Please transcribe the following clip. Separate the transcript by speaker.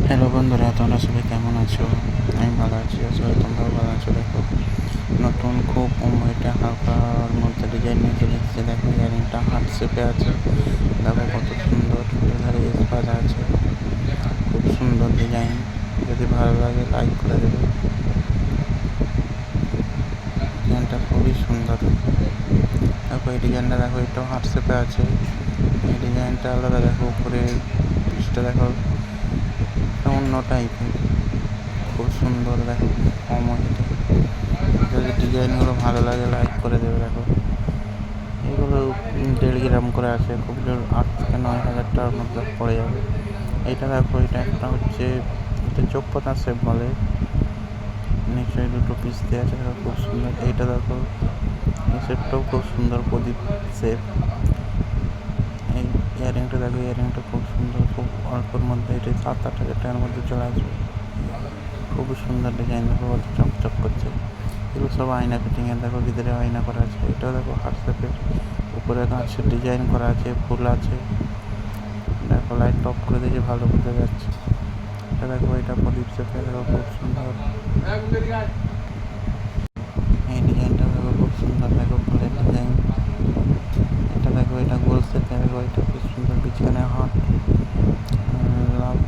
Speaker 1: Hello বন্ধুরা, তোমরা সবাই কেমন আছো? আমি ভালো আছি, আসলে তোমরাও ভালো আছো। দেখো, নতুন খুব এটা হালকার মধ্যে ডিজাইন নিয়ে চলে এসেছে। দেখো, ইয়ারিংটা হার্ট শেপে আছে। দেখো কত সুন্দর, এধারে এস বাঁধা আছে। খুব সুন্দর ডিজাইন। যদি ভালো লাগে লাইক করে দেবে। ডিজাইনটা খুবই সুন্দর। দেখো এই ডিজাইনটা, দেখো এটাও হার্ট শেপে আছে। এই ডিজাইনটা আলাদা। দেখো উপরে পিসটা দেখো অন্য টাইপের, খুব সুন্দর। দেখো কম ওয়েটে। যদি ডিজাইনগুলো ভালো লাগে লাইক করে দেবে। দেখো এগুলো 1.5 গ্রাম করে আছে। খুব জোর 8 থেকে 9 হাজার টাকার মধ্যে পড়ে যাবে। এটা দেখো, এটা একটা হচ্ছে, এটা চোখ পাতা শেপ বলে। নিশ্চয়ই দুটো পিস দিয়ে আছে। দেখো খুব সুন্দর। এইটা দেখো, এই শেপটাও খুব সুন্দর, প্রদীপ শেপ। এই ইয়ারিংটা দেখো, ইয়ারিংটা খুব সুন্দর, খুব অল্পের মধ্যে। এটা 7-8 হাজার টাকার মধ্যে চলে আসবে। খুবই সুন্দর ডিজাইন। দেখো কত চকচক করছে। এগুলো সব আয়না ফিটিংয়ের। দেখো ভিতরে আয়না করা আছে। এটাও দেখো হোয়াটসঅ্যাপের উপরে গাছের ডিজাইন করা আছে, ফুল আছে। দেখো লাইট টপ করে দিয়েছে, ভালো বোঝা যাচ্ছে। এটা দেখো, এটা প্রদীপ শেপে। দেখো খুব সুন্দর। এই ডিজাইনটা দেখো খুব সুন্দর। দেখো ফুলের ডিজাইন। এটা দেখো, এটা গোল শেপে। দেখো এটা খুব সুন্দর। বিছানে হাট লাভ